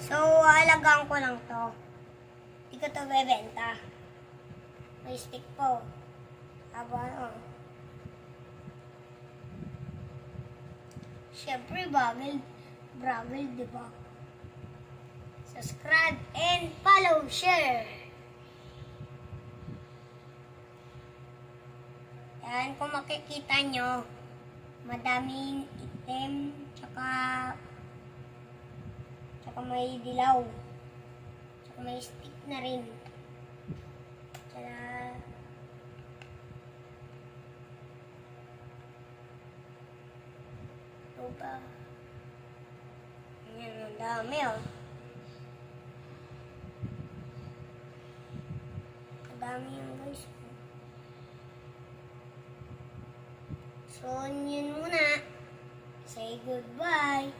So, alagaan ko lang to. Hindi ko to bebenta. May stick po. Haba ano. Siyempre, Bragel, di ba? Subscribe and follow, share. Yan, kung makikita nyo, madaming itim, tsaka may dilaw. Tsaka may stick na rin. Tsaka ito ba? Ayan, ang dami oh. Ang dami yung guys. So, yun muna. Say goodbye.